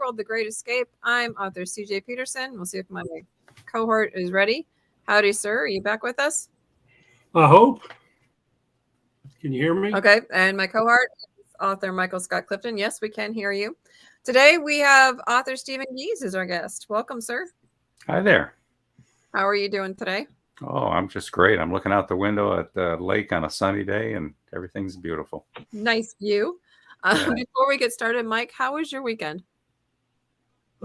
World, The Great Escape. I'm author CJ Peterson. We'll see if my cohort is ready. Howdy, sir. Are you back with us? I hope. Can you hear me? Okay. And my cohort is author Michael Scott Clifton. Yes, we can hear you. Today we have author Stephen Gies as our guest. Welcome, sir. Hi there. How are you doing today? Oh, I'm just great. I'm looking out the window at the lake on a sunny day, and everything's beautiful. Nice view. Yeah. Before we get started, Mike, how was your weekend?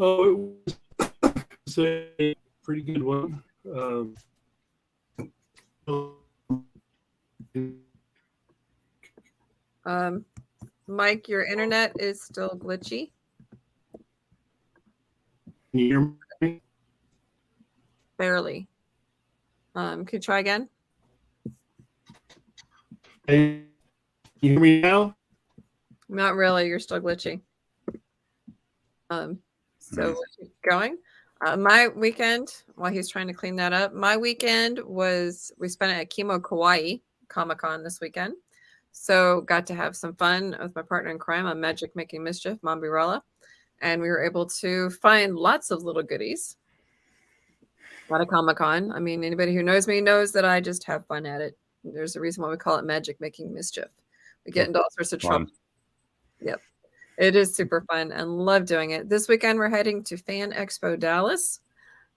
Oh, it was a pretty good one. Mike, your internet is still glitchy. Can you hear me? Barely. Could you try again? Hey, you hear me now? Not really. You're still glitchy. So we'll keep going. My weekend, while he's trying to clean that up, my weekend was we spent it at Kimo Kauai Comic-Con this weekend. So got to have some fun with my partner in crime on Magic Making Mischief, Mombirella. And we were able to find lots of little goodies at a Comic-Con. I mean, anybody who knows me knows that I just have fun at it. There's a reason why we call it Magic Making Mischief. We get into all sorts of trouble. Yep. It is super fun and love doing it. This weekend, we're heading to Fan Expo Dallas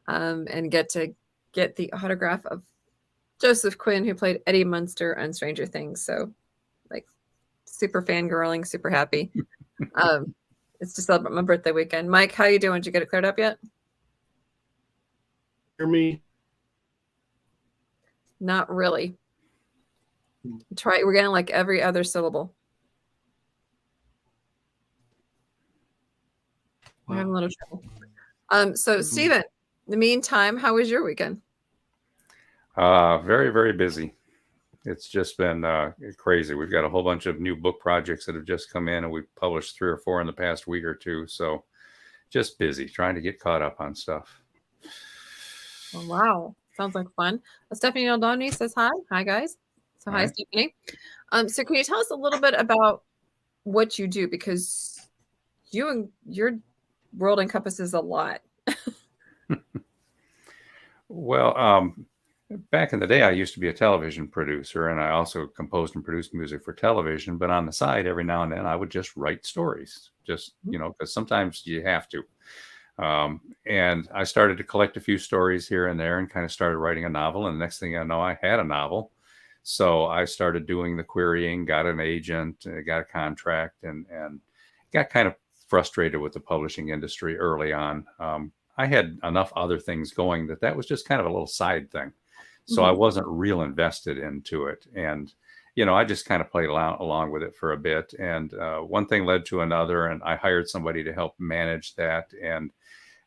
and get to get the autograph of Joseph Quinn, who played Eddie Munster on Stranger Things. So, like, super fangirling, super happy. It's to celebrate my birthday weekend. Mike, how you doing? Did you get it cleared up yet? Hear me? Not really. Try. We're getting like every other syllable. We're having a little trouble. So, Stephen, in the meantime, how was your weekend? Very, very busy. It's just been crazy. We've got a whole bunch of new book projects that have just come in, and we've published 3 or 4 in the past week or two. So just busy trying to get caught up on stuff. Oh, wow. Sounds like fun. Stephanie Aldoni says hi. Hi, guys. So hi, Stephanie. So can you tell us a little bit about what you do? Because your world encompasses a lot. Well, back in the day, I used to be a television producer, and I also composed and produced music for television. But on the side, every now and then, I would just write stories, just, because sometimes you have to. And I started to collect a few stories here and there and kind of started writing a novel. And the next thing I know, I had a novel. So I started doing the querying, got an agent, got a contract, and got kind of frustrated with the publishing industry early on. I had enough other things going that was just kind of a little side thing. So I wasn't real invested into it. And, I just kind of played along with it for a bit. And one thing led to another, and I hired somebody to help manage that. And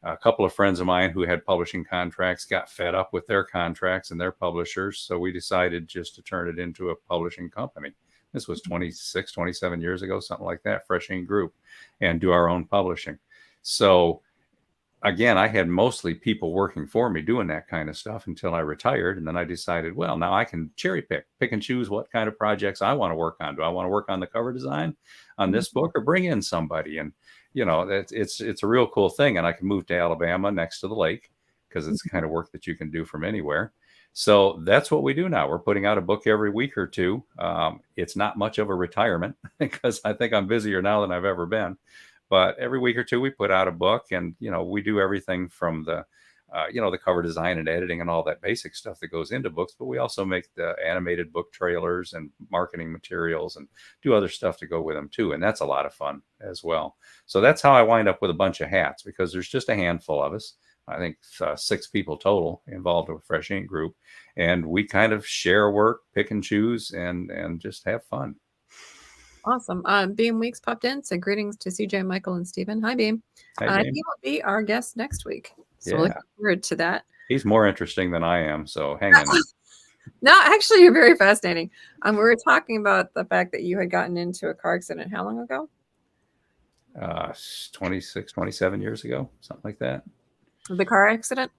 a couple of friends of mine who had publishing contracts got fed up with their contracts and their publishers. So we decided just to turn it into a publishing company. This was 26, 27 years ago, something like that, Fresh Ink Group, and do our own publishing. So again, I had mostly people working for me doing that kind of stuff until I retired. And then I decided, well, now I can cherry pick and choose what kind of projects I want to work on. Do I want to work on the cover design on this book or bring in somebody? And, it's a real cool thing. And I can move to Alabama next to the lake because it's the kind of work that you can do from anywhere. So that's what we do now. We're putting out a book every week or two. It's not much of a retirement because I think I'm busier now than I've ever been. But every week or two, we put out a book, and, we do everything from the cover design and editing and all that basic stuff that goes into books. But we also make the animated book trailers and marketing materials and do other stuff to go with them, too. And that's a lot of fun as well. So that's how I wind up with a bunch of hats, because there's just a handful of us. I think 6 people total involved with Fresh Ink Group. And we kind of share work, pick and choose, and just have fun. Awesome. Beam Weeks popped in. So greetings to CJ, Michael, and Stephen. Hi, Beam. Hi, Beam. He will be our guest next week. So yeah. Looking forward to that. He's more interesting than I am. So hang in. No, actually, you're very fascinating. We were talking about the fact that you had gotten into a car accident. How long ago? 26, 27 years ago, something like that. The car accident?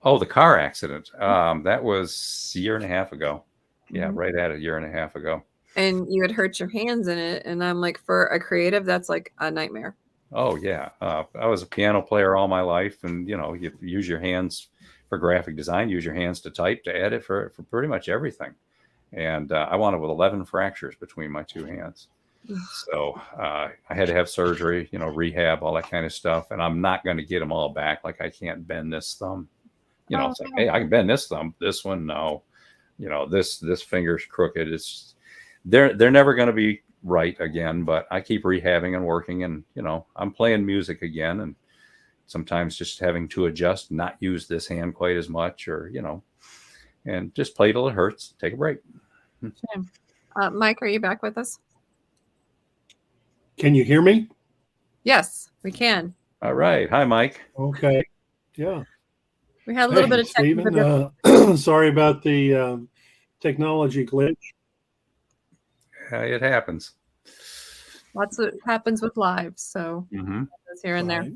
Oh, the car accident. That was a year and a half ago. Yeah, right at a year and a half ago. And you had hurt your hands in it. And I'm like, for a creative, that's like a nightmare. Oh yeah. I was a piano player all my life, and you use your hands for graphic design, use your hands to type, to edit, for pretty much everything. And I wound up with 11 fractures between my two hands. So I had to have surgery, rehab, all that kind of stuff. And I'm not going to get them all back. Like, I can't bend this thumb. It's like, hey, I can bend this thumb. This one, no. This finger's crooked. They're never going to be right again. But I keep rehabbing and working, and I'm playing music again, and sometimes just having to adjust, not use this hand quite as much, or and just play till it hurts. Take a break. Mike, are you back with us? Can you hear me? Yes, we can. All right. Hi, Mike. Okay. Yeah. We had a little bit of Stephen, sorry about the technology glitch. It happens. Lots of happens with live, so it's here and there.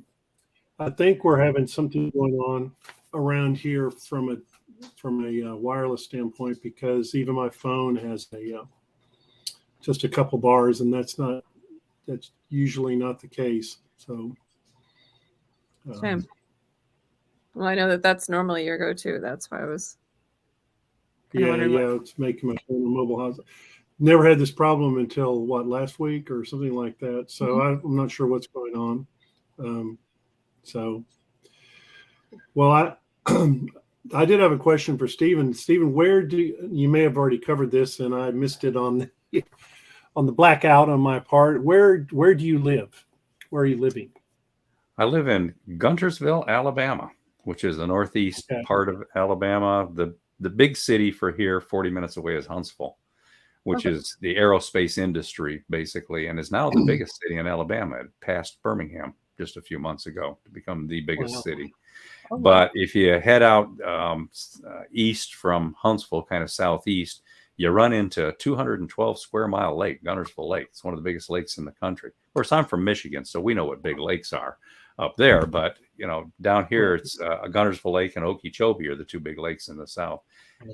I think we're having something going on around here from a wireless standpoint, because even my phone has just a couple bars, and that's usually not the case. So well, I know that's normally your go-to. That's why I was it's making my phone a mobile house. Never had this problem until last week or something like that. So I'm not sure what's going on. I did have a question for Stephen. Stephen, you may have already covered this and I missed it on the blackout on my part. Where do you live? Where are you living? I live in Guntersville, Alabama, which is the northeast part of Alabama. The big city for here, 40 minutes away, is Huntsville, which is the aerospace industry, basically, and is now the biggest city in Alabama. It passed Birmingham just a few months ago to become the biggest city. But if you head out east from Huntsville, kind of southeast, you run into a 212 square mile lake, Guntersville Lake. It's one of the biggest lakes in the country. Of course, I'm from Michigan, so we know what big lakes are up there. But, down here, it's Guntersville Lake and Okeechobee are the two big lakes in the south.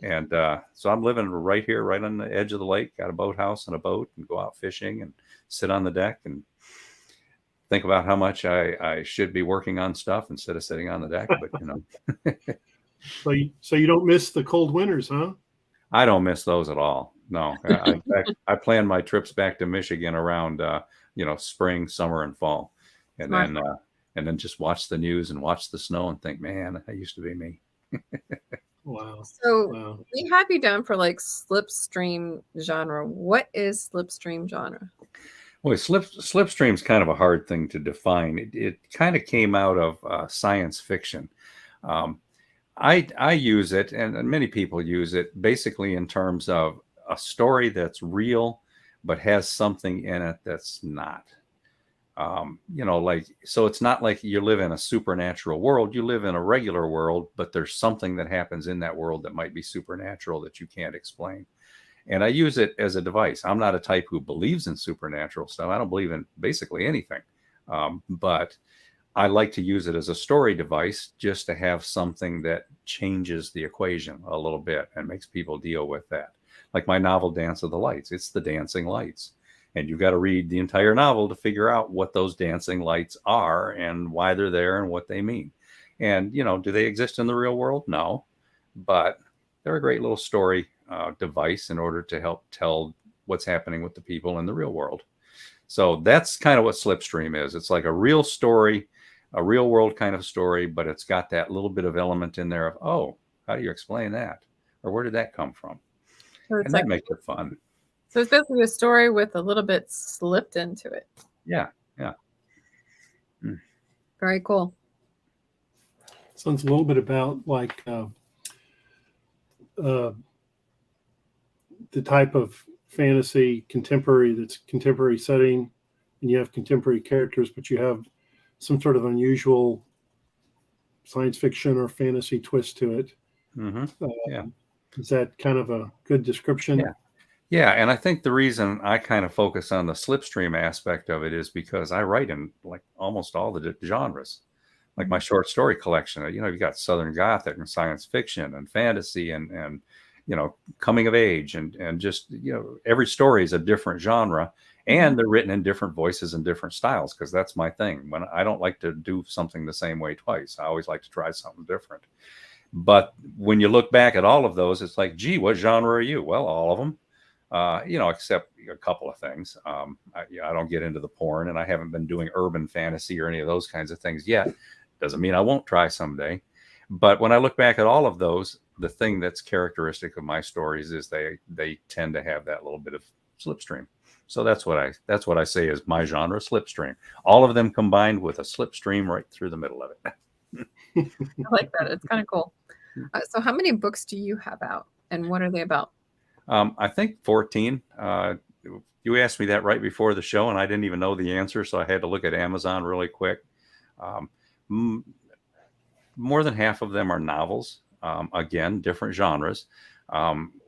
And so I'm living right here, right on the edge of the lake, got a boathouse and a boat, and go out fishing and sit on the deck and think about how much I should be working on stuff instead of sitting on the deck. But, So you don't miss the cold winters, huh? I don't miss those at all. No. In fact, I plan my trips back to Michigan around, spring, summer, and fall. And then just watch the news and watch the snow and think, man, that used to be me. Wow. So we have you down for slipstream genre. What is slipstream genre? Well, slipstream is kind of a hard thing to define. It kind of came out of science fiction. I use it, and many people use it, basically in terms of a story that's real, but has something in it that's not. So it's not like you live in a supernatural world. You live in a regular world, but there's something that happens in that world that might be supernatural that you can't explain. And I use it as a device. I'm not a type who believes in supernatural stuff. I don't believe in basically anything. But I like to use it as a story device, just to have something that changes the equation a little bit and makes people deal with that. Like my novel, Dance of the Lights. It's the dancing lights. And you've got to read the entire novel to figure out what those dancing lights are and why they're there and what they mean. And, do they exist in the real world? No. But they're a great little story device in order to help tell what's happening with the people in the real world. So that's kind of what Slipstream is. It's like a real story, a real world kind of story, but it's got that little bit of element in there of, oh, how do you explain that? Or where did that come from? So and that makes it fun. So it's basically a story with a little bit slipped into it. Yeah. Very cool. Sounds a little bit about the type of fantasy that's contemporary setting, and you have contemporary characters, but you have some sort of unusual science fiction or fantasy twist to it. Is that kind of a good description? Yeah, and I think the reason I kind of focus on the slipstream aspect of it is because I write in almost all the genres. Like my short story collection, you've got Southern Gothic and science fiction and fantasy and coming of age and just, every story is a different genre. and they're written in different voices and different styles, because that's my thing. When I don't like to do something the same way twice, I always like to try something different. But when you look back at all of those, it's like, gee, what genre are you? Well, all of them, except a couple of things. I don't get into the porn, and I haven't been doing urban fantasy or any of those kinds of things yet. Doesn't mean I won't try someday. But when I look back at all of those, the thing that's characteristic of my stories is they tend to have that little bit of slipstream. So that's what I say is my genre, slipstream. All of them combined with a slipstream right through the middle of it. I like that. It's kind of cool. So how many books do you have out, and what are they about? I think 14. You asked me that right before the show, and I didn't even know the answer, so I had to look at Amazon really quick. More than half of them are novels. Again, different genres.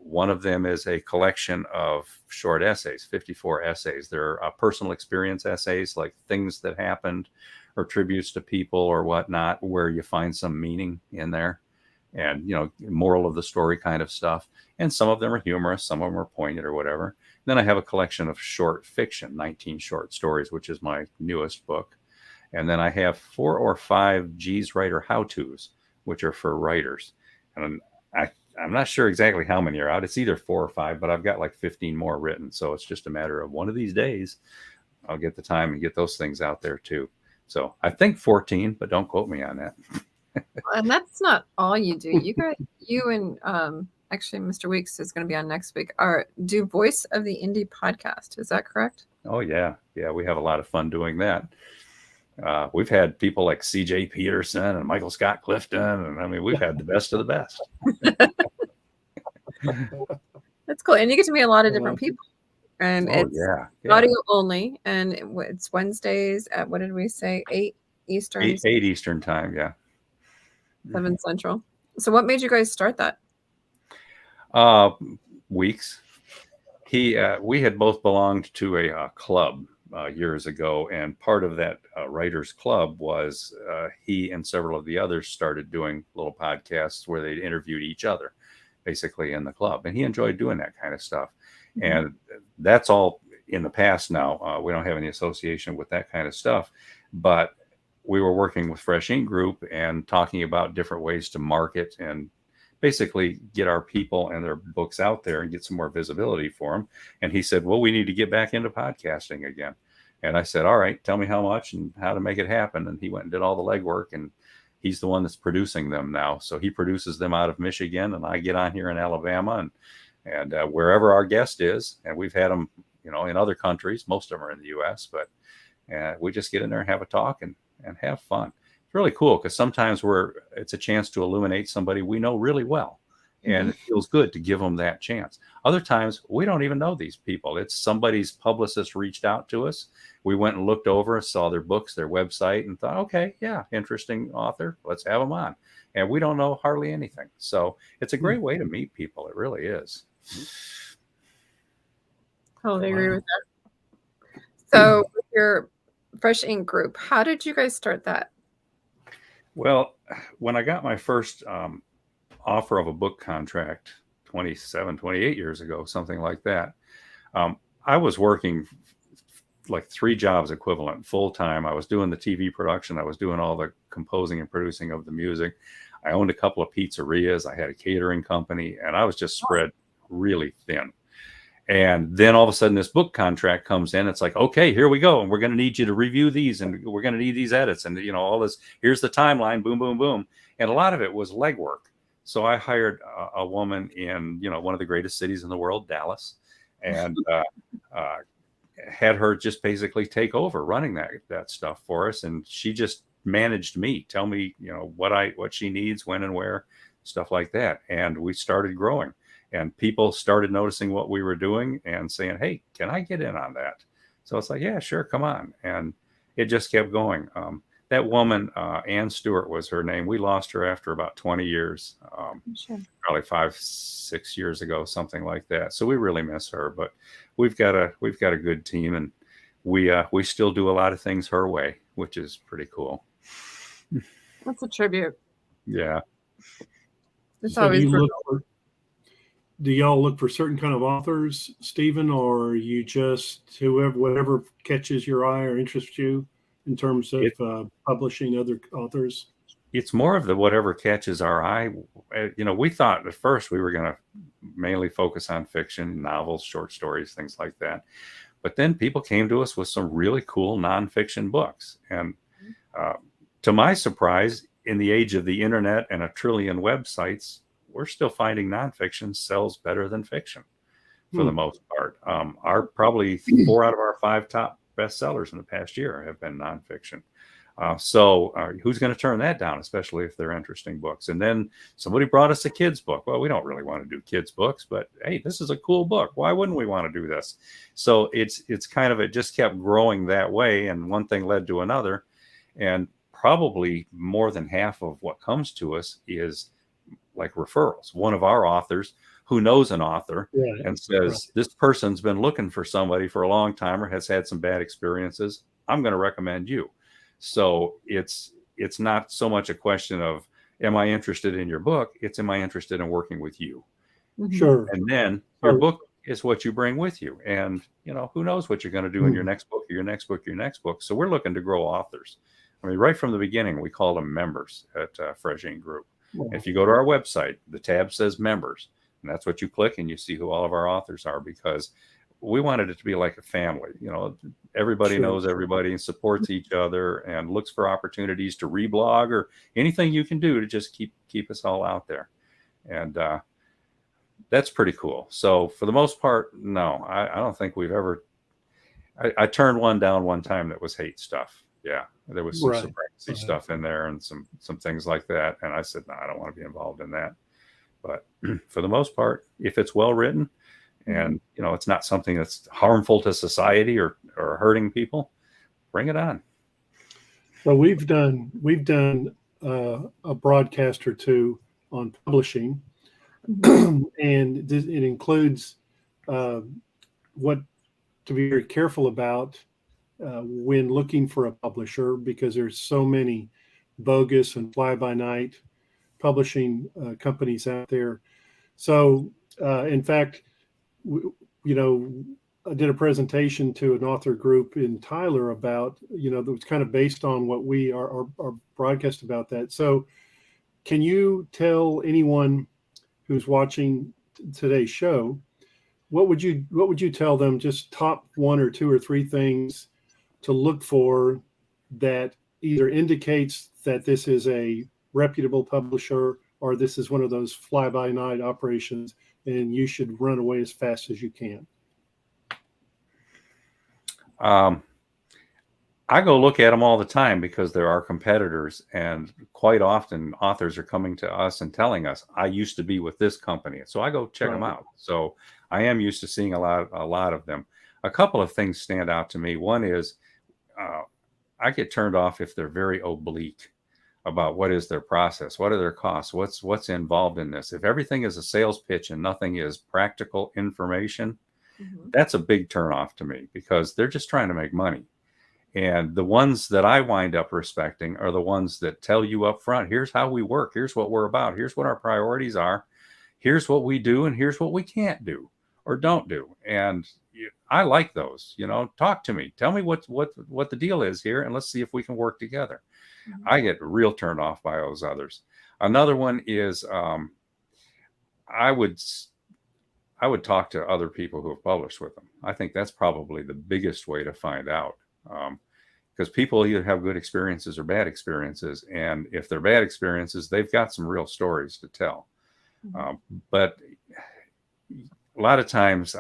One of them is a collection of short essays, 54 essays. They're personal experience essays, like things that happened or tributes to people or whatnot, where you find some meaning in there and, moral of the story kind of stuff. And some of them are humorous, some of them are poignant or whatever. Then I have a collection of short fiction, 19 short stories, which is my newest book. And then I have 4 or 5 G's Writer how-tos, which are for writers. And I'm not sure exactly how many are out. It's either 4 or 5, but I've got like 15 more written. So it's just a matter of one of these days, I'll get the time and get those things out there too. So I think 14, but don't quote me on that. And that's not all you do. You guys, you and actually Mr. Weeks is going to be on next week, do Voice of the Indie podcast. Is that correct? Oh, yeah. Yeah, we have a lot of fun doing that. We've had people like C.J. Peterson and Michael Scott Clifton. And I mean, we've had the best of the best. That's cool. And you get to meet a lot of different people. And it's audio only. And it's Wednesdays at, what did we say? 8 Eastern? 8 Eastern time, yeah. 7 Central. So what made you guys start that? Weeks. We had both belonged to a club years ago, and part of that writers club was he and several of the others started doing little podcasts where they interviewed each other basically in the club, and he enjoyed doing that kind of stuff. And that's all in the past now. We don't have any association with that kind of stuff, but we were working with Fresh Ink Group and talking about different ways to market and basically get our people and their books out there and get some more visibility for them. And he said, well, we need to get back into podcasting again. And I said, all right, tell me how much and how to make it happen. And he went and did all the legwork, and he's the one that's producing them now. So he produces them out of Michigan, and I get on here in Alabama and wherever our guest is. And we've had them, in other countries. Most of them are in the U.S., but we just get in there and have a talk and have fun. It's really cool because sometimes it's a chance to illuminate somebody we know really well. And it feels good to give them that chance. Other times, we don't even know these people. It's somebody's publicist reached out to us. We went and looked over, saw their books, their website, and thought, okay, yeah, interesting author. Let's have them on. And we don't know hardly anything. So it's a great way to meet people. It really is. Totally agree with that. So with your Fresh Ink Group, how did you guys start that? Well, when I got my first offer of a book contract 28 years ago, something like that, I was working like 3 jobs equivalent full time. I was doing the TV production. I was doing all the composing and producing of the music. I owned a couple of pizzerias. I had a catering company, and I was just spread really thin. And then all of a sudden this book contract comes in. It's like, okay, here we go. And we're going to need you to review these, and we're going to need these edits. And, all this, here's the timeline, boom, boom, boom. And a lot of it was legwork. So I hired a woman in, one of the greatest cities in the world, Dallas, and had her just basically take over running that stuff for us. And she just managed me, tell me, what she needs, when and where, stuff like that. And we started growing, and people started noticing what we were doing and saying, hey, can I get in on that? So it's like, yeah, sure, come on. And it just kept going. That woman, Ann Stewart was her name. We lost her after about 20 years, probably 5-6 years ago, something like that. So we really miss her, but we've got a good team, and we still do a lot of things her way, which is pretty cool. That's a tribute. Yeah. It's So always do y'all look for certain kind of authors, Stephen, or you just whatever catches your eye or interests you in terms of publishing other authors? It's more of the whatever catches our eye. We thought at first we were going to mainly focus on fiction, novels, short stories, things like that. But then people came to us with some really cool nonfiction books. And to my surprise, in the age of the internet and a trillion websites, we're still finding nonfiction sells better than fiction for the most part. Our probably 4 out of our 5 top bestsellers in the past year have been nonfiction. So who's going to turn that down, especially if they're interesting books? And then somebody brought us a kid's book. Well, we don't really want to do kids' books, but hey, this is a cool book. Why wouldn't we want to do this? So it's kind of, it just kept growing that way. And one thing led to another. And probably more than half of what comes to us is like referrals. One of our authors who knows an author and says, this person's been looking for somebody for a long time or has had some bad experiences. I'm going to recommend you. So it's not so much a question of, am I interested in your book? It's, am I interested in working with you? Sure. And then your book is what you bring with you. And, who knows what you're going to do in your next book, or your next book, or your next book. So we're looking to grow authors. I mean, right from the beginning, we call them members at Fresh Ink Group. If you go to our website, the tab says members, and that's what you click, and you see who all of our authors are, because we wanted it to be like a family. Everybody knows everybody and supports each other and looks for opportunities to reblog or anything you can do to just keep us all out there. And that's pretty cool. So for the most part, no, I don't think we've ever, I turned one down one time that was hate stuff. Yeah, there was some supremacy stuff in there and some things like that. And I said, no, I don't want to be involved in that. But for the most part, if it's well written and, it's not something that's harmful to society or hurting people, bring it on. So we've done a broadcast or two on publishing, and it includes what to be very careful about when looking for a publisher, because there's so many bogus and fly-by-night publishing companies out there. So, in fact, I did a presentation to an author group in Tyler about, that was kind of based on what we are broadcast about that. So, can you tell anyone who's watching today's show, what would you tell them, just top 1 or 2 or 3 things to look for that either indicates that this is a reputable publisher or this is one of those fly-by-night operations and you should run away as fast as you can? I go look at them all the time because there are competitors, and quite often authors are coming to us and telling us, I used to be with this company. So I go check them out. So I am used to seeing a lot of them. A couple of things stand out to me. One is I get turned off if they're very oblique about what is their process, what are their costs, what's involved in this. If everything is a sales pitch and nothing is practical information, that's a big turnoff to me, because they're just trying to make money. And the ones that I wind up respecting are the ones that tell you up front, here's how we work, here's what we're about, here's what our priorities are, here's what we do, and here's what we can't do or don't do. And I like those. Talk to me, tell me what the deal is here, and let's see if we can work together. I get real turned off by those others. Another one is I would talk to other people who have published with them. I think that's probably the biggest way to find out, because people either have good experiences or bad experiences. And if they're bad experiences, they've got some real stories to tell. But a lot of times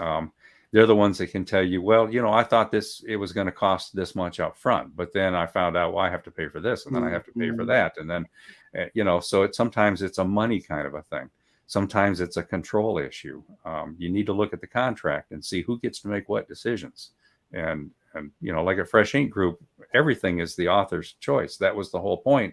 they're the ones that can tell you, well, I thought it was going to cost this much up front, but then I found out, well, I have to pay for this, and then I have to pay for that. And then, so sometimes it's a money kind of a thing. Sometimes it's a control issue. You need to look at the contract and see who gets to make what decisions. And like at Fresh Ink Group, everything is the author's choice. That was the whole point.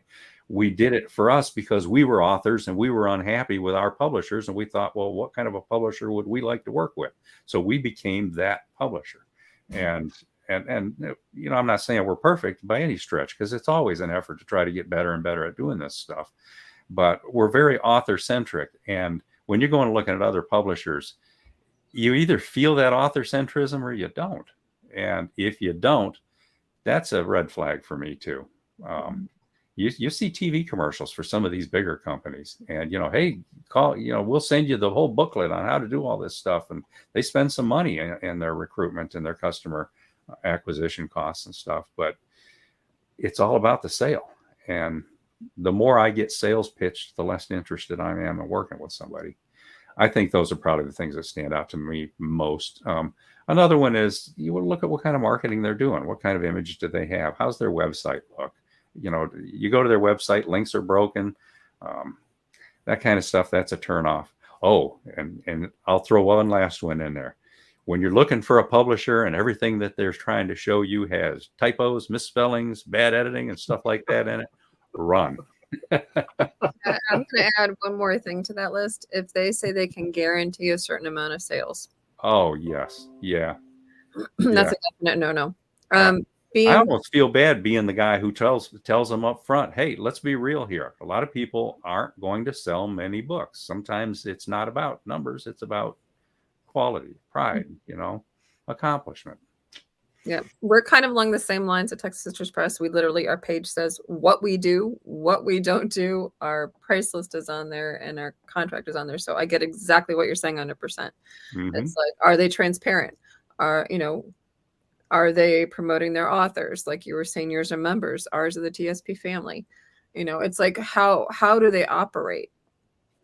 We did it for us because we were authors and we were unhappy with our publishers. And we thought, well, what kind of a publisher would we like to work with? So we became that publisher. And I'm not saying we're perfect by any stretch, because it's always an effort to try to get better and better at doing this stuff. But we're very author centric, and when you're going to looking at other publishers, you either feel that author centrism or you don't. And if you don't, that's a red flag for me too. You see TV commercials for some of these bigger companies, and hey, call, we'll send you the whole booklet on how to do all this stuff, and they spend some money in their recruitment and their customer acquisition costs and stuff, but it's all about the sale. And the more I get sales pitched, the less interested I am in working with somebody. I think those are probably the things that stand out to me most. Another one is you would look at what kind of marketing they're doing. What kind of image do they have? How's their website look? You go to their website, links are broken, that kind of stuff. That's a turn off. Oh, and I'll throw one last one in there. When you're looking for a publisher and everything that they're trying to show you has typos, misspellings, bad editing, and stuff like that in it, run. I'm going to add one more thing to that list. If they say they can guarantee a certain amount of sales. Oh, yes. Yeah. That's a definite no-no. I almost feel bad being the guy who tells them up front, hey, let's be real here. A lot of people aren't going to sell many books. Sometimes it's not about numbers. It's about quality, pride, accomplishment. Yeah, we're kind of along the same lines at Texas Sisters Press. We literally, our page says what we do, what we don't do. Our price list is on there and our contract is on there. So I get exactly what you're saying 100%. Mm-hmm. It's like, are they transparent? Are they promoting their authors? Like you were saying, yours are members, ours are the TSP family. It's like, how do they operate?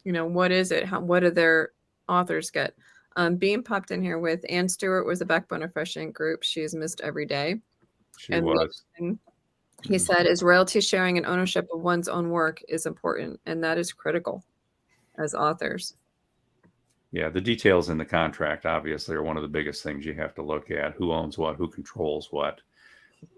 What is it? What do their authors get? Bean popped in here with Ann Stewart was the backbone of Fresh Ink Group. She is missed every day. She was. He said, is royalty sharing and ownership of one's own work is important, and that is critical as authors. Yeah, the details in the contract obviously are one of the biggest things you have to look at. Who owns what? Who controls what?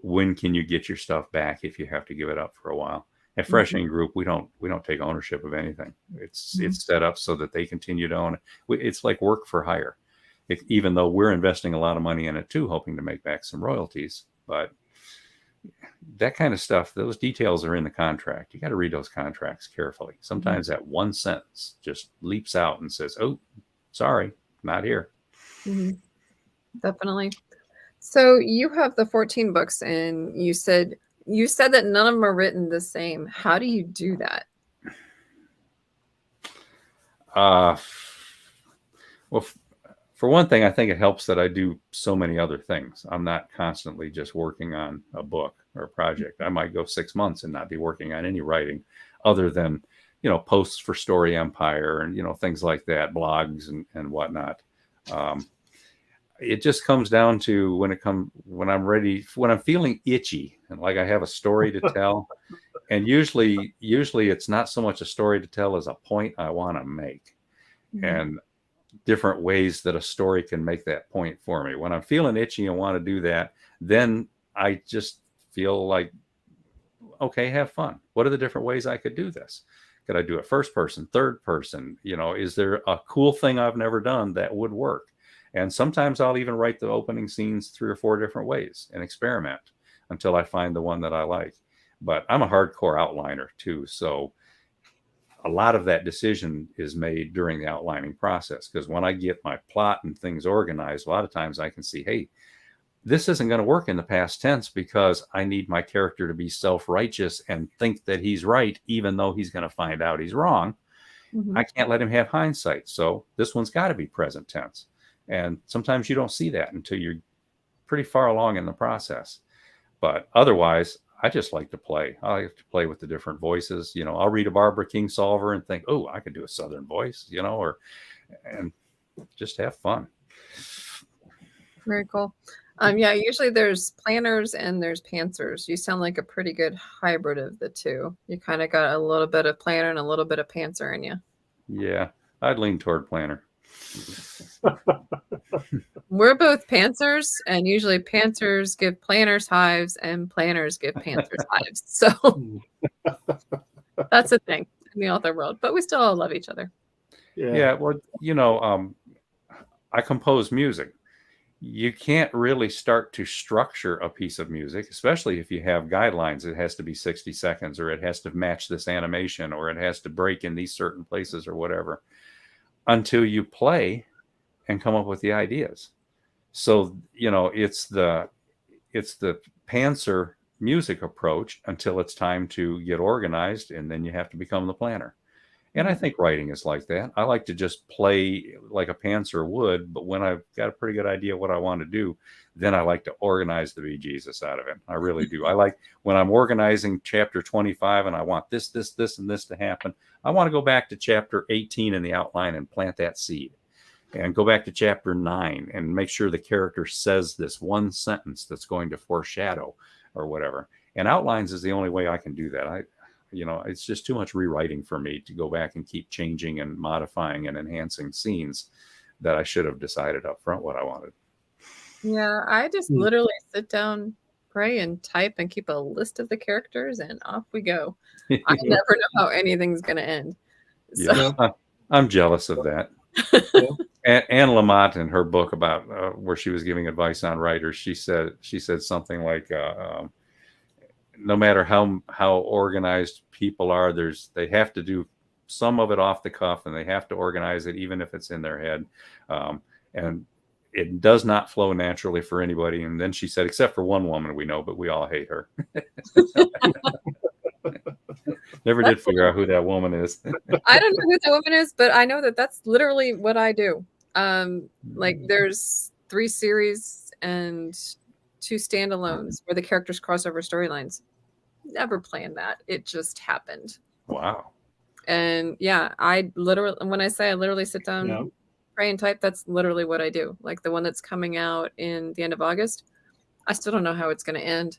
When can you get your stuff back if you have to give it up for a while? At Fresh Ink Group, we don't take ownership of anything. It's set up so that they continue to own it. It's like work for hire. Even though we're investing a lot of money in it too, hoping to make back some royalties. But that kind of stuff, those details are in the contract. You got to read those contracts carefully. Sometimes that one sentence just leaps out and says, "Oh, sorry, not here." Mm-hmm. Definitely. So you have the 14 books, and you said that none of them are written the same. How do you do that? Well, for one thing, I think it helps that I do so many other things. I'm not constantly just working on a book or a project. I might go 6 months and not be working on any writing other than, posts for Story Empire and, things like that, blogs and whatnot. It just comes down to when I'm feeling itchy and like I have a story to tell. And usually it's not so much a story to tell as a point I want to make. Mm-hmm. And different ways that a story can make that point for me. When I'm feeling itchy and want to do that, then I just feel like, okay, have fun. What are the different ways I could do this? Could I do it first person, third person? Is there a cool thing I've never done that would work? And sometimes I'll even write the opening scenes 3 or 4 different ways and experiment until I find the one that I like. But I'm a hardcore outliner too. So a lot of that decision is made during the outlining process, because when I get my plot and things organized, a lot of times I can see, hey, this isn't going to work in the past tense because I need my character to be self-righteous and think that he's right, even though he's going to find out he's wrong. Mm-hmm. I can't let him have hindsight. So this one's got to be present tense. And sometimes you don't see that until you're pretty far along in the process. But otherwise, I just like to play. I like to play with the different voices. I'll read a Barbara Kingsolver and think, oh, I could do a Southern voice, and just have fun. Very cool. Yeah, usually there's planners and there's pantsers. You sound like a pretty good hybrid of the two. You kind of got a little bit of planner and a little bit of pantser in you. Yeah, I'd lean toward planner. We're both pantsers, and usually pantsers give planners hives and planners give pantsers hives. So that's a thing in the author world, but we still all love each other. Yeah. Well, I compose music. You can't really start to structure a piece of music, especially if you have guidelines. It has to be 60 seconds, or it has to match this animation, or it has to break in these certain places or whatever. until you play and come up with the ideas. So, it's the pantser music approach until it's time to get organized, and then you have to become the planner. And I think writing is like that. I like to just play like a pantser would, but when I've got a pretty good idea what I want to do, then I like to organize the bejesus out of it. I really do. I like when I'm organizing chapter 25 and I want this, and this to happen. I want to go back to chapter 18 in the outline and plant that seed, and go back to chapter 9 and make sure the character says this one sentence that's going to foreshadow or whatever. And outlines is the only way I can do that. It's just too much rewriting for me to go back and keep changing and modifying and enhancing scenes that I should have decided up front what I wanted. Yeah, I just literally sit down, pray, and type and keep a list of the characters, and off we go. I never know how anything's going to end. So. Yeah, I'm jealous of that. Anne Lamott, in her book about where she was giving advice on writers, she said something like, no matter how organized people are, they have to do some of it off the cuff, and they have to organize it even if it's in their head, and it does not flow naturally for anybody. And then she said, except for one woman we know, but we all hate her. Never did figure out who that woman is. I don't know who that woman is, but I know that that's literally what I do. Like there's 3 series and 2 standalones where the characters cross over storylines. Never planned that. It just happened. Wow. And yeah, when I say I literally sit down, pray and type, that's literally what I do. Like the one that's coming out in the end of August, I still don't know how it's going to end.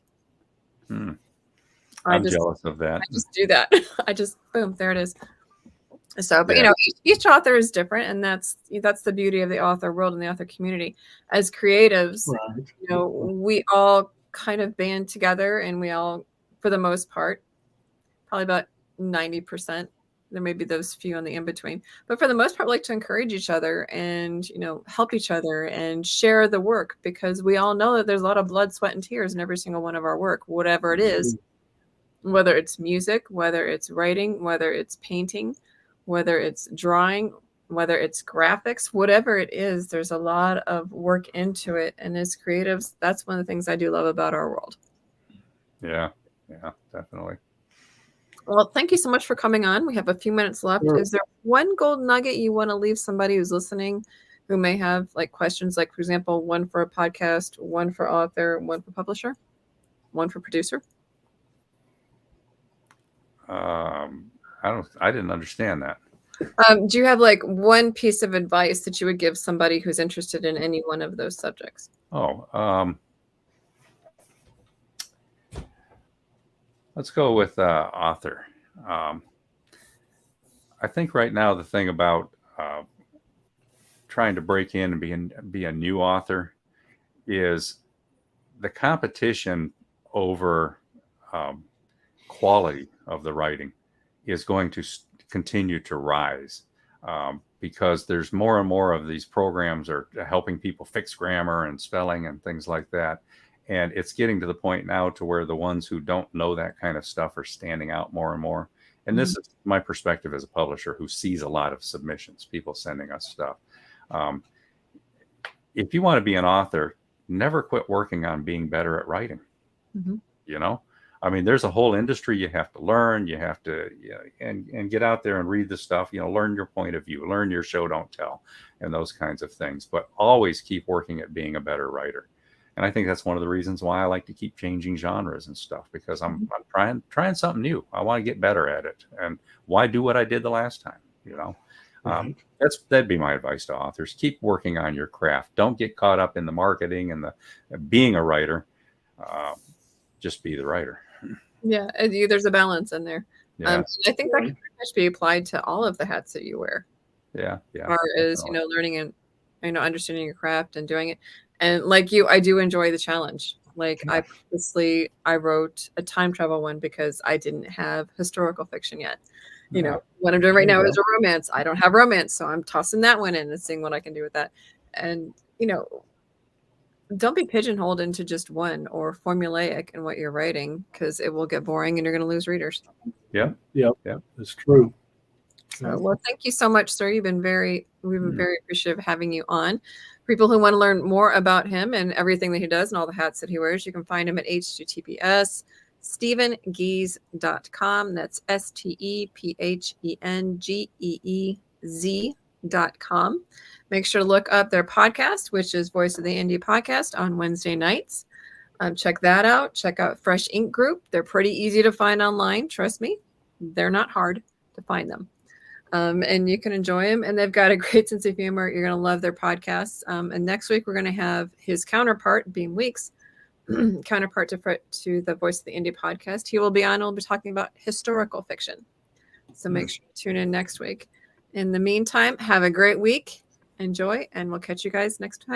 I'm jealous of that. I just do that. I just, boom, there it is. So, but each author is different, and that's the beauty of the author world and the author community. As creatives, we all kind of band together, and we all, for the most part, probably about 90%. There may be those few on the in between, but for the most part, we like to encourage each other and help each other and share the work, because we all know that there's a lot of blood, sweat, and tears in every single one of our work, whatever it is. Whether it's music, whether it's writing, whether it's painting, whether it's drawing, whether it's graphics, whatever it is, there's a lot of work into it. And as creatives, that's one of the things I do love about our world. Yeah, definitely. Well, thank you so much for coming on. We have a few minutes left. Sure. Is there one gold nugget you want to leave somebody who's listening who may have like questions, like, for example, one for a podcast, one for author, one for publisher, one for producer? I didn't understand that. Do you have like one piece of advice that you would give somebody who's interested in any one of those subjects? Let's go with author. I think right now the thing about trying to break in and be a new author is the competition over quality of the writing is going to continue to rise, because there's more and more of these programs are helping people fix grammar and spelling and things like that. And it's getting to the point now to where the ones who don't know that kind of stuff are standing out more and more. And this is my perspective as a publisher who sees a lot of submissions, people sending us stuff. If you want to be an author, never quit working on being better at writing. I mean, there's a whole industry you have to learn. You have to and get out there and read the stuff, learn your point of view, learn your show, don't tell, and those kinds of things. But always keep working at being a better writer. And I think that's one of the reasons why I like to keep changing genres and stuff, because I'm trying something new. I want to get better at it. And why do what I did the last time? That'd be my advice to authors. Keep working on your craft. Don't get caught up in the marketing and the being a writer. Just be the writer. Yeah, there's a balance in there. I think that can pretty much be applied to all of the hats that you wear. Yeah. As far as learning and understanding your craft and doing it. And like you, I do enjoy the challenge. Like I wrote a time travel one because I didn't have historical fiction yet. What I'm doing right now is a romance. I don't have romance, so I'm tossing that one in and seeing what I can do with that. And don't be pigeonholed into just one or formulaic in what you're writing, because it will get boring and you're going to lose readers. Yeah, that's true. So, well, thank you so much, sir. We've been very appreciative of having you on. People who want to learn more about him and everything that he does and all the hats that he wears, you can find him at https stephengeez.com. That's stephengeez.com. Make sure to look up their podcast, which is Voice of the Indie Podcast, on Wednesday nights. Check that out. Check out Fresh Ink Group. They're pretty easy to find online. Trust me, they're not hard to find them. And you can enjoy them. And they've got a great sense of humor. You're going to love their podcasts. And next week, we're going to have his counterpart, Beam Weeks, counterpart to the Voice of the Indie Podcast. He will be on. We'll be talking about historical fiction. So make sure to tune in next week. In the meantime, have a great week. Enjoy, and we'll catch you guys next time.